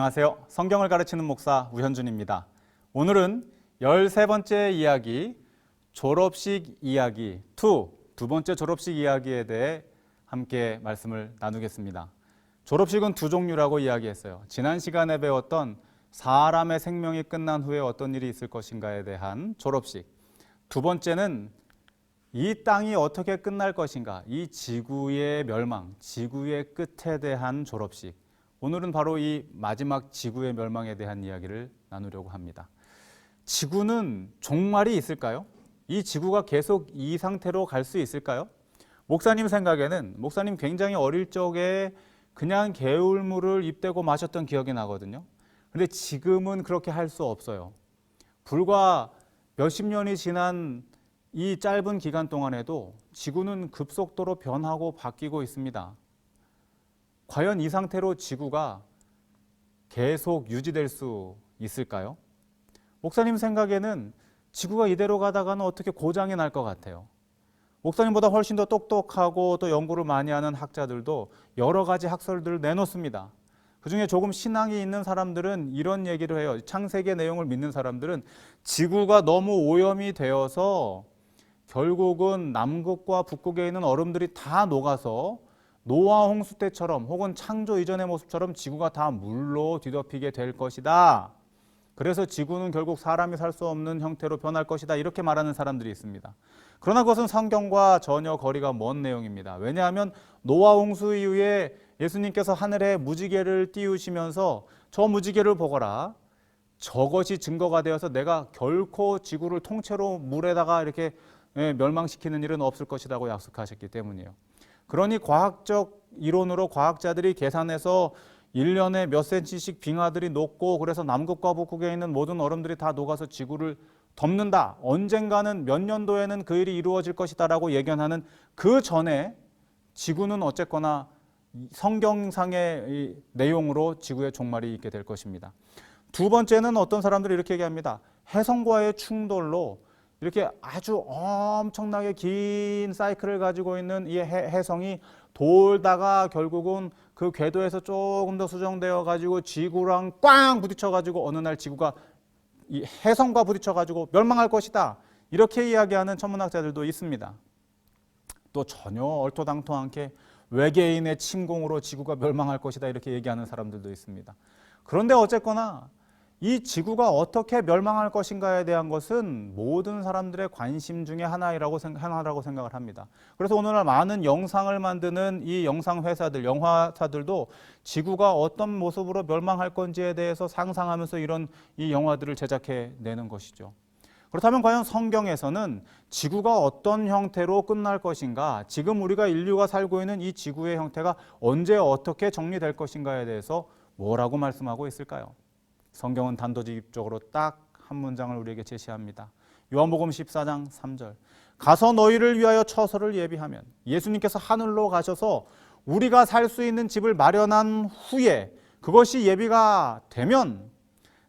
안녕하세요. 성경을 가르치는 목사 우현준입니다. 오늘은 13번째 이야기, 졸업식 이야기 2, 두 번째 졸업식 이야기에 대해 함께 말씀을 나누겠습니다. 졸업식은 두 종류라고 이야기했어요. 지난 시간에 배웠던 사람의 생명이 끝난 후에 어떤 일이 있을 것인가에 대한 졸업식. 두 번째는 이 땅이 어떻게 끝날 것인가, 이 지구의 멸망, 지구의 끝에 대한 졸업식. 오늘은 바로 이 마지막 지구의 멸망에 대한 이야기를 나누려고 합니다. 지구는 종말이 있을까요? 이 지구가 계속 이 상태로 갈 수 있을까요? 목사님 생각에는, 목사님 굉장히 어릴 적에 그냥 개울물을 입대고 마셨던 기억이 나거든요. 근데 지금은 그렇게 할 수 없어요. 불과 몇십 년이 지난 이 짧은 기간 동안에도 지구는 급속도로 변하고 바뀌고 있습니다. 과연 이 상태로 지구가 계속 유지될 수 있을까요? 목사님 생각에는 지구가 이대로 가다가는 어떻게 고장이 날 것 같아요. 목사님보다 훨씬 더 똑똑하고 또 연구를 많이 하는 학자들도 여러 가지 학설들을 내놓습니다. 그중에 조금 신앙이 있는 사람들은 이런 얘기를 해요. 창세기의 내용을 믿는 사람들은 지구가 너무 오염이 되어서 결국은 남극과 북극에 있는 얼음들이 다 녹아서 노아 홍수 때처럼 혹은 창조 이전의 모습처럼 지구가 다 물로 뒤덮이게 될 것이다. 그래서 지구는 결국 사람이 살 수 없는 형태로 변할 것이다. 이렇게 말하는 사람들이 있습니다. 그러나 그것은 성경과 전혀 거리가 먼 내용입니다. 왜냐하면 노아 홍수 이후에 예수님께서 하늘에 무지개를 띄우시면서 저 무지개를 보거라. 저것이 증거가 되어서 내가 결코 지구를 통째로 물에다가 이렇게 멸망시키는 일은 없을 것이라고 약속하셨기 때문이에요. 그러니 과학적 이론으로 과학자들이 계산해서 1년에 몇 센치씩 빙하들이 녹고 그래서 남극과 북극에 있는 모든 얼음들이 다 녹아서 지구를 덮는다. 언젠가는 몇 년도에는 그 일이 이루어질 것이다 라고 예견하는 그 전에 지구는 어쨌거나 성경상의 내용으로 지구의 종말이 있게 될 것입니다. 두 번째는 어떤 사람들이 이렇게 얘기합니다. 해성과의 충돌로 이렇게 아주 엄청나게 긴 사이클을 가지고 있는 이 해성이 돌다가 결국은 그 궤도에서 조금 더 수정되어 가지고 지구랑 꽝 부딪혀 가지고 어느 날 지구가 이 해성과 부딪혀 가지고 멸망할 것이다. 이렇게 이야기하는 천문학자들도 있습니다. 또 전혀 얼토당토 않게 외계인의 침공으로 지구가 멸망할 것이다. 이렇게 얘기하는 사람들도 있습니다. 그런데 어쨌거나 이 지구가 어떻게 멸망할 것인가에 대한 것은 모든 사람들의 관심 중에 하나라고 생각을 합니다. 그래서 오늘날 많은 영상을 만드는 이 영상 회사들, 영화사들도 지구가 어떤 모습으로 멸망할 건지에 대해서 상상하면서 이런 이 영화들을 제작해 내는 것이죠. 그렇다면 과연 성경에서는 지구가 어떤 형태로 끝날 것인가, 지금 우리가 인류가 살고 있는 이 지구의 형태가 언제 어떻게 정리될 것인가에 대해서 뭐라고 말씀하고 있을까요? 성경은 단도직입적으로 딱 한 문장을 우리에게 제시합니다. 요한복음 14장 3절. 가서 너희를 위하여 처소를 예비하면, 예수님께서 하늘로 가셔서 우리가 살 수 있는 집을 마련한 후에 그것이 예비가 되면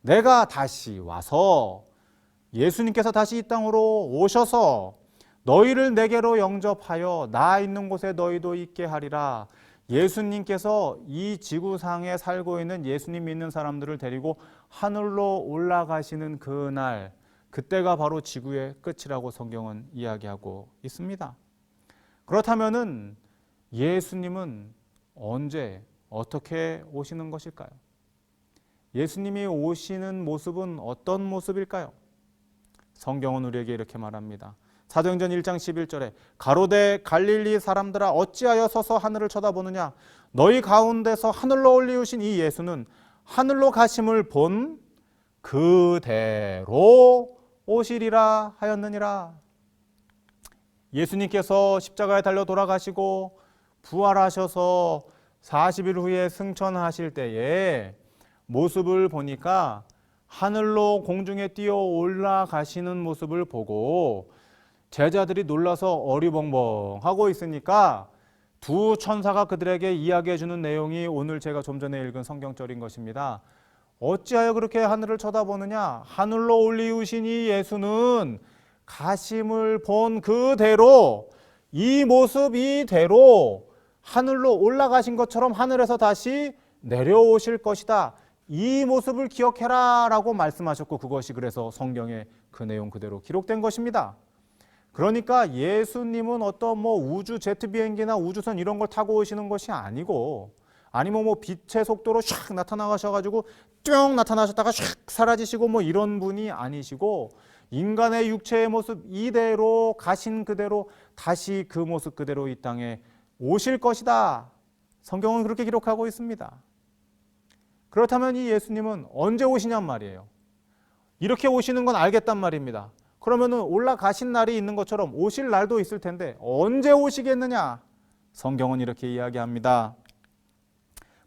내가 다시 와서, 예수님께서 다시 이 땅으로 오셔서 너희를 내게로 영접하여 나 있는 곳에 너희도 있게 하리라. 예수님께서 이 지구상에 살고 있는 예수님 믿는 사람들을 데리고 하늘로 올라가시는 그날, 그때가 바로 지구의 끝이라고 성경은 이야기하고 있습니다. 그렇다면은 예수님은 언제 어떻게 오시는 것일까요? 예수님이 오시는 모습은 어떤 모습일까요? 성경은 우리에게 이렇게 말합니다. 사도행전 1장 11절에 가로되 갈릴리 사람들아 어찌하여 서서 하늘을 쳐다보느냐, 너희 가운데서 하늘로 올리우신 이 예수는 하늘로 가심을 본 그대로 오시리라 하였느니라. 예수님께서 십자가에 달려 돌아가시고 부활하셔서 40일 후에 승천하실 때에 모습을 보니까 하늘로 공중에 뛰어 올라가시는 모습을 보고 제자들이 놀라서 어리벙벙하고 있으니까 두 천사가 그들에게 이야기해 주는 내용이 오늘 제가 좀 전에 읽은 성경절인 것입니다. 어찌하여 그렇게 하늘을 쳐다보느냐, 하늘로 올리우신 이 예수는 가심을 본 그대로, 이 모습 이대로 하늘로 올라가신 것처럼 하늘에서 다시 내려오실 것이다. 이 모습을 기억해라 라고 말씀하셨고 그것이 그래서 성경에 그 내용 그대로 기록된 것입니다. 그러니까 예수님은 어떤 우주 제트 비행기나 우주선 이런 걸 타고 오시는 것이 아니고 아니면 빛의 속도로 샥 나타나셔가지고 뿅 나타나셨다가 샥 사라지시고 이런 분이 아니시고 인간의 육체의 모습 이대로 가신 그대로 다시 그 모습 그대로 이 땅에 오실 것이다. 성경은 그렇게 기록하고 있습니다. 그렇다면 이 예수님은 언제 오시냔 말이에요. 이렇게 오시는 건 알겠단 말입니다. 그러면은 올라가신 날이 있는 것처럼 오실 날도 있을 텐데 언제 오시겠느냐? 성경은 이렇게 이야기합니다.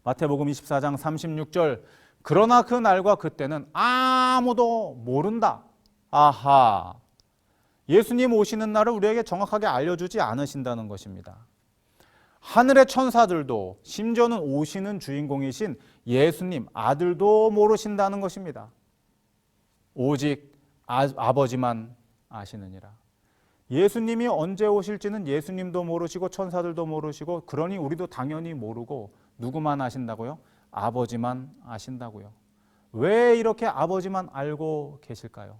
마태복음 24장 36절 그러나 그 날과 그때는 아무도 모른다. 아하. 예수님 오시는 날을 우리에게 정확하게 알려주지 않으신다는 것입니다. 하늘의 천사들도 심지어는 오시는 주인공이신 예수님 아들도 모르신다는 것입니다. 오직 아버지만 아시느니라. 예수님이 언제 오실지는 예수님도 모르시고 천사들도 모르시고 그러니 우리도 당연히 모르고 누구만 아신다고요? 아버지만 아신다고요. 왜 이렇게 아버지만 알고 계실까요?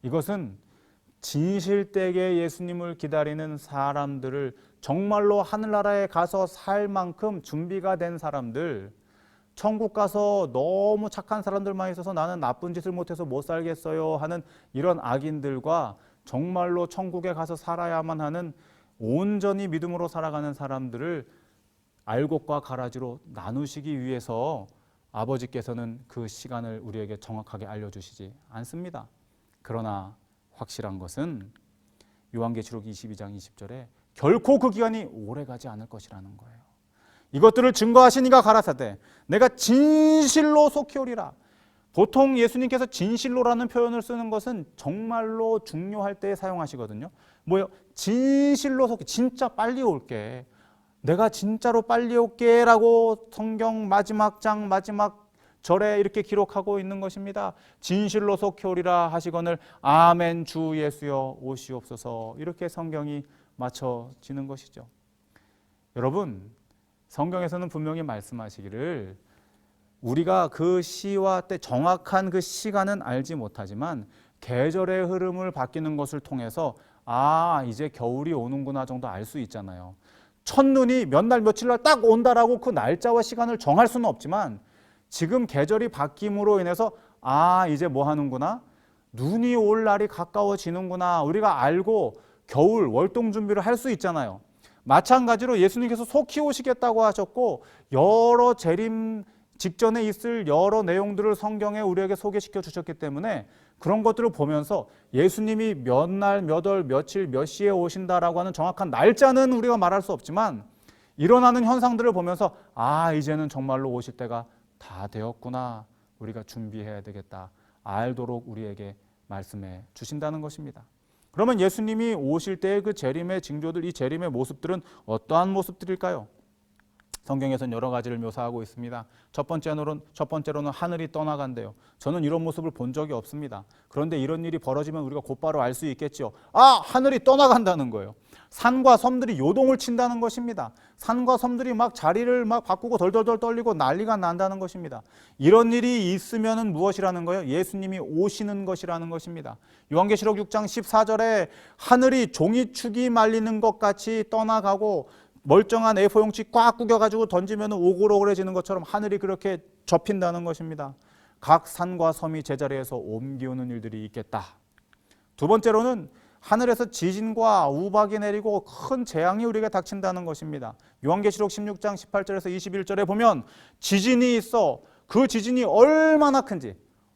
이것은 진실되게 예수님을 기다리는 사람들을 정말로 하늘나라에 가서 살 만큼 준비가 된 사람들, 천국 가서 너무 착한 사람들만 있어서 나는 나쁜 짓을 못해서 못 살겠어요 하는 이런 악인들과 정말로 천국에 가서 살아야만 하는 온전히 믿음으로 살아가는 사람들을 알곡과 가라지로 나누시기 위해서 아버지께서는 그 시간을 우리에게 정확하게 알려주시지 않습니다. 그러나 확실한 것은 요한계시록 22장 20절에 결코 그 기간이 오래가지 않을 것이라는 거예요. 이것들을 증거하시니가 가라사대 내가 진실로 속히 오리라. 보통 예수님께서 진실로라는 표현을 쓰는 것은 정말로 중요할 때 사용하시거든요. 뭐요? 진실로 속히, 진짜 빨리 올게. 내가 진짜로 빨리 올게 라고 성경 마지막 장 마지막 절에 이렇게 기록하고 있는 것입니다. 진실로 속히 오리라 하시거늘 아멘 주 예수여 오시옵소서 이렇게 성경이 맞춰지는 것이죠. 여러분 성경에서는 분명히 말씀하시기를 우리가 그 시와 때 정확한 그 시간은 알지 못하지만 계절의 흐름을 바뀌는 것을 통해서 이제 겨울이 오는구나 정도 알 수 있잖아요. 첫눈이 몇 날 며칠 날 딱 온다라고 그 날짜와 시간을 정할 수는 없지만 지금 계절이 바뀜으로 인해서 이제 뭐 하는구나, 눈이 올 날이 가까워지는구나 우리가 알고 겨울 월동 준비를 할 수 있잖아요. 마찬가지로 예수님께서 속히 오시겠다고 하셨고 여러 재림 직전에 있을 여러 내용들을 성경에 우리에게 소개시켜 주셨기 때문에 그런 것들을 보면서 예수님이 몇 날, 몇 월, 며칠, 몇 시에 오신다라고 하는 정확한 날짜는 우리가 말할 수 없지만 일어나는 현상들을 보면서 이제는 정말로 오실 때가 다 되었구나 우리가 준비해야 되겠다 알도록 우리에게 말씀해 주신다는 것입니다. 그러면 예수님이 오실 때의 그 재림의 징조들, 이 재림의 모습들은 어떠한 모습들일까요? 성경에서는 여러 가지를 묘사하고 있습니다. 첫 번째로는 하늘이 떠나간대요. 저는 이런 모습을 본 적이 없습니다. 그런데 이런 일이 벌어지면 우리가 곧바로 알 수 있겠죠. 하늘이 떠나간다는 거예요. 산과 섬들이 요동을 친다는 것입니다. 산과 섬들이 막 자리를 막 바꾸고 덜덜덜 떨리고 난리가 난다는 것입니다. 이런 일이 있으면은 무엇이라는 거예요? 예수님이 오시는 것이라는 것입니다. 요한계시록 6장 14절에 하늘이 종이축이 말리는 것 같이 떠나가고 멀쩡한 A4용지 꽉 구겨가지고 던지면 오글오글해지는 것처럼 하늘이 그렇게 접힌다는 것입니다. 각 산과 섬이 제자리에서 옮기우는 일들이 있겠다. 두 번째로는 하늘에서 지진과 우박이 내리고 큰 재앙이 우리에게 닥친다는 것입니다. 요한계시록 16장 18절에서 21절에 보면 지진이 있어. 그 지진이 얼마나 큰지.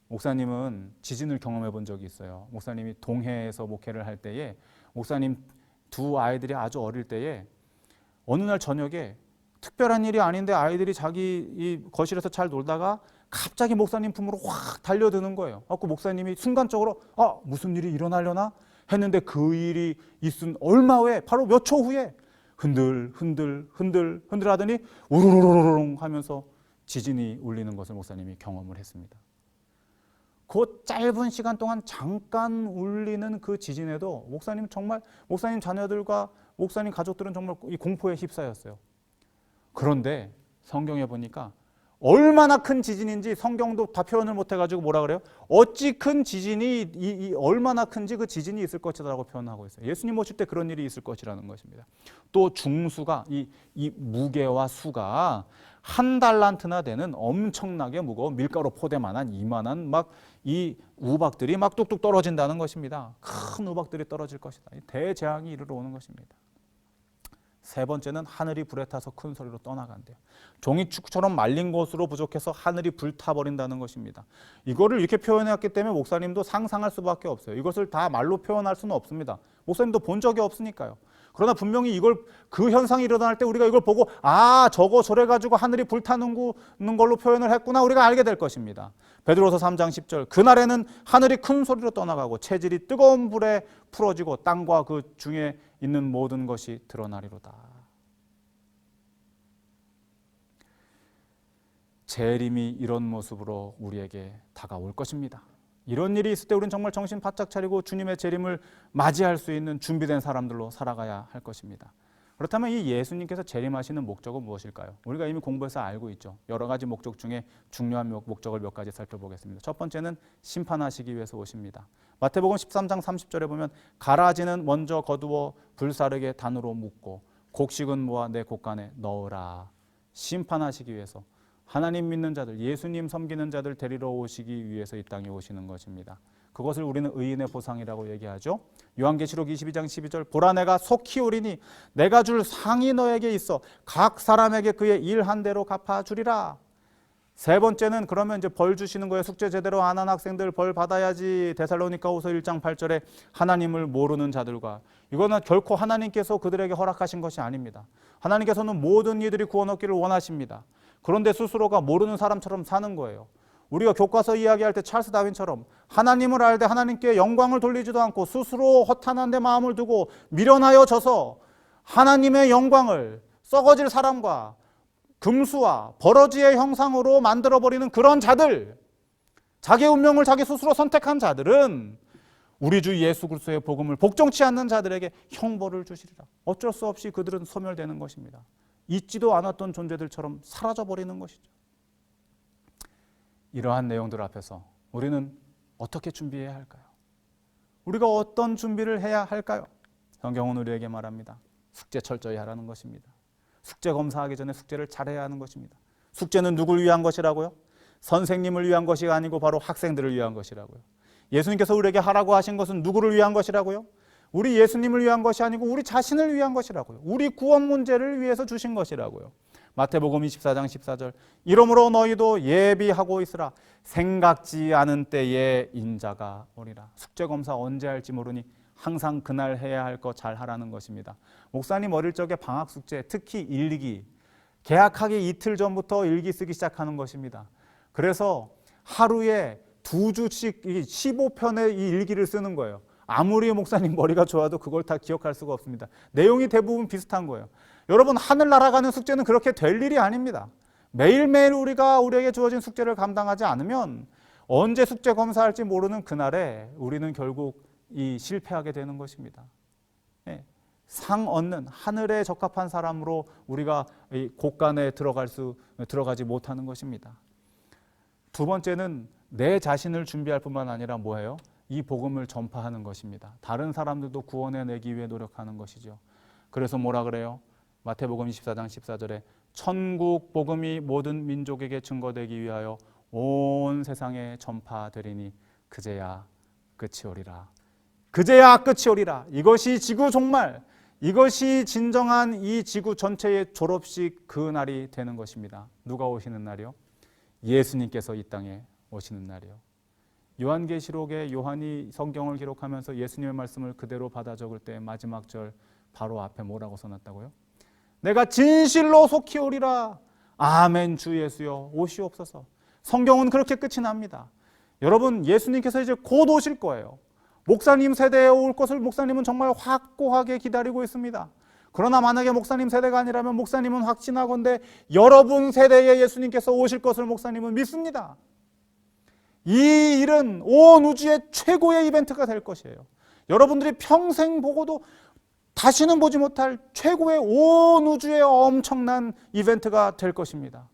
목사님은 지진을 경험해 본 적이 있어요. 목사님이 동해에서 목회를 할 때에 목사님 두 아이들이 아주 어릴 때에 어느 날 저녁에 특별한 일이 아닌데 아이들이 자기 이 거실에서 잘 놀다가 갑자기 목사님 품으로 확 달려드는 거예요. 그 목사님이 순간적으로 무슨 일이 일어나려나 했는데 그 일이 있은 얼마 후에 바로 몇 초 후에 흔들 하더니 우르르르릉 하면서 지진이 울리는 것을 목사님이 경험을 했습니다. 그 짧은 시간 동안 잠깐 울리는 그 지진에도 목사님 자녀들과 목사님 가족들은 정말 이 공포에 휩싸였어요. 그런데 성경에 보니까 얼마나 큰 지진인지 성경도 다 표현을 못해가지고 뭐라 그래요? 어찌 큰 지진이 얼마나 큰지 그 지진이 있을 것이라고 표현하고 있어요. 예수님 오실 때 그런 일이 있을 것이라는 것입니다. 또 중수가 이 무게와 수가 1달란트나 되는 엄청나게 무거운 밀가루 포대만한 이만한 막 이 우박들이 막 뚝뚝 떨어진다는 것입니다. 큰 우박들이 떨어질 것이다. 대재앙이 이르러 오는 것입니다. 세 번째는 하늘이 불에 타서 큰 소리로 떠나간대요. 종이축처럼 말린 것으로 부족해서 하늘이 불타버린다는 것입니다. 이거를 이렇게 표현했기 때문에 목사님도 상상할 수밖에 없어요. 이것을 다 말로 표현할 수는 없습니다. 목사님도 본 적이 없으니까요. 그러나 분명히 그 현상이 일어날 때 우리가 이걸 보고 저거 저래 가지고 하늘이 불타는 걸로 표현을 했구나 우리가 알게 될 것입니다. 베드로서 3장 10절 그날에는 하늘이 큰 소리로 떠나가고 체질이 뜨거운 불에 풀어지고 땅과 그 중에 있는 모든 것이 드러나리로다. 재림이 이런 모습으로 우리에게 다가올 것입니다. 이런 일이 있을 때 우리는 정말 정신 바짝 차리고 주님의 재림을 맞이할 수 있는 준비된 사람들로 살아가야 할 것입니다. 그렇다면 이 예수님께서 재림하시는 목적은 무엇일까요? 우리가 이미 공부해서 알고 있죠. 여러 가지 목적 중에 중요한 목적을 몇 가지 살펴보겠습니다. 첫 번째는 심판하시기 위해서 오십니다. 마태복음 13장 30절에 보면 가라지는 먼저 거두어 불사르게 단으로 묶고 곡식은 모아 내 곡간에 넣으라. 심판하시기 위해서 하나님 믿는 자들, 예수님 섬기는 자들 데리러 오시기 위해서 이 땅에 오시는 것입니다. 그것을 우리는 의인의 보상이라고 얘기하죠. 요한계시록 22장 12절 보라 내가 속히 오리니 내가 줄 상이 너에게 있어 각 사람에게 그의 일한 대로 갚아주리라. 세 번째는 그러면 이제 벌 주시는 거예요. 숙제 제대로 안 한 학생들 벌 받아야지. 데살로니가후서 1장 8절에 하나님을 모르는 자들과 이거는 결코 하나님께서 그들에게 허락하신 것이 아닙니다. 하나님께서는 모든 이들이 구원 얻기를 원하십니다. 그런데 스스로가 모르는 사람처럼 사는 거예요. 우리가 교과서 이야기할 때 찰스 다윈처럼 하나님을 알되 하나님께 영광을 돌리지도 않고 스스로 허탄한 데 마음을 두고 미련하여 져서 하나님의 영광을 썩어질 사람과 금수와 버러지의 형상으로 만들어버리는 그런 자들, 자기의 운명을 자기 스스로 선택한 자들은 우리 주 예수 그리스도의 복음을 복종치 않는 자들에게 형벌을 주시리라. 어쩔 수 없이 그들은 소멸되는 것입니다. 있지도 않았던 존재들처럼 사라져버리는 것이죠. 이러한 내용들 앞에서 우리는 어떻게 준비해야 할까요? 우리가 어떤 준비를 해야 할까요? 성경은 우리에게 말합니다. 숙제 철저히 하라는 것입니다. 숙제 검사하기 전에 숙제를 잘해야 하는 것입니다. 숙제는 누굴 위한 것이라고요? 선생님을 위한 것이 아니고 바로 학생들을 위한 것이라고요. 예수님께서 우리에게 하라고 하신 것은 누구를 위한 것이라고요? 우리 예수님을 위한 것이 아니고 우리 자신을 위한 것이라고요. 우리 구원 문제를 위해서 주신 것이라고요. 마태복음 24장 14절 이러므로 너희도 예비하고 있으라. 생각지 않은 때에 인자가 오리라. 숙제검사 언제 할지 모르니 항상 그날 해야 할 거 잘 하라는 것입니다. 목사님 어릴 적에 방학 숙제, 특히 일기, 개학하기 이틀 전부터 일기 쓰기 시작하는 것입니다. 그래서 하루에 2주씩 15편의 이 일기를 쓰는 거예요. 아무리 목사님 머리가 좋아도 그걸 다 기억할 수가 없습니다. 내용이 대부분 비슷한 거예요. 여러분 하늘 날아가는 숙제는 그렇게 될 일이 아닙니다. 매일매일 우리에게 주어진 숙제를 감당하지 않으면 언제 숙제 검사할지 모르는 그날에 우리는 결국 실패하게 되는 것입니다. 상 얻는 하늘에 적합한 사람으로 우리가 곳간에 들어가지 못하는 것입니다. 두 번째는 내 자신을 준비할 뿐만 아니라 뭐예요? 이 복음을 전파하는 것입니다. 다른 사람들도 구원해내기 위해 노력하는 것이죠. 그래서 뭐라 그래요? 마태복음 24장 14절에 천국 복음이 모든 민족에게 증거되기 위하여 온 세상에 전파되리니 그제야 끝이 오리라. 그제야 끝이 오리라. 이것이 지구 종말, 이것이 진정한 이 지구 전체의 졸업식 그 날이 되는 것입니다. 누가 오시는 날이요? 예수님께서 이 땅에 오시는 날이요. 요한계시록에 요한이 성경을 기록하면서 예수님의 말씀을 그대로 받아 적을 때 마지막 절 바로 앞에 뭐라고 써놨다고요? 내가 진실로 속히 오리라. 아멘 주 예수여 오시옵소서. 성경은 그렇게 끝이 납니다. 여러분 예수님께서 이제 곧 오실 거예요. 목사님 세대에 올 것을 목사님은 정말 확고하게 기다리고 있습니다. 그러나 만약에 목사님 세대가 아니라면 목사님은 확신하건대 여러분 세대에 예수님께서 오실 것을 목사님은 믿습니다. 이 일은 온 우주의 최고의 이벤트가 될 것이에요. 여러분들이 평생 보고도 다시는 보지 못할 최고의 온 우주의 엄청난 이벤트가 될 것입니다.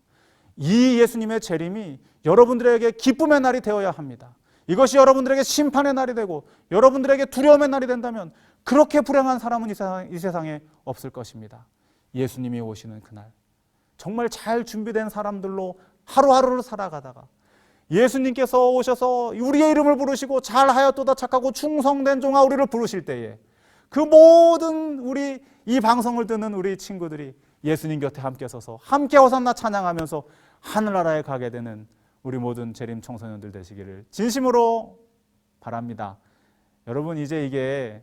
이 예수님의 재림이 여러분들에게 기쁨의 날이 되어야 합니다. 이것이 여러분들에게 심판의 날이 되고 여러분들에게 두려움의 날이 된다면 그렇게 불행한 사람은 이 세상에 없을 것입니다. 예수님이 오시는 그날, 정말 잘 준비된 사람들로 하루하루를 살아가다가 예수님께서 오셔서 우리의 이름을 부르시고 잘하였도다 착하고 충성된 종아 우리를 부르실 때에 그 모든 우리 이 방송을 듣는 우리 친구들이 예수님 곁에 함께 서서 함께 호산나 찬양하면서 하늘나라에 가게 되는 우리 모든 재림 청소년들 되시기를 진심으로 바랍니다. 여러분, 이제 이게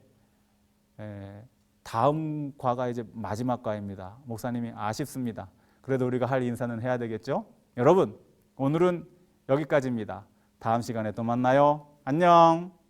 다음 과가 이제 마지막 과입니다. 목사님이 아쉽습니다. 그래도 우리가 할 인사는 해야 되겠죠? 여러분, 오늘은 여기까지입니다. 다음 시간에 또 만나요. 안녕.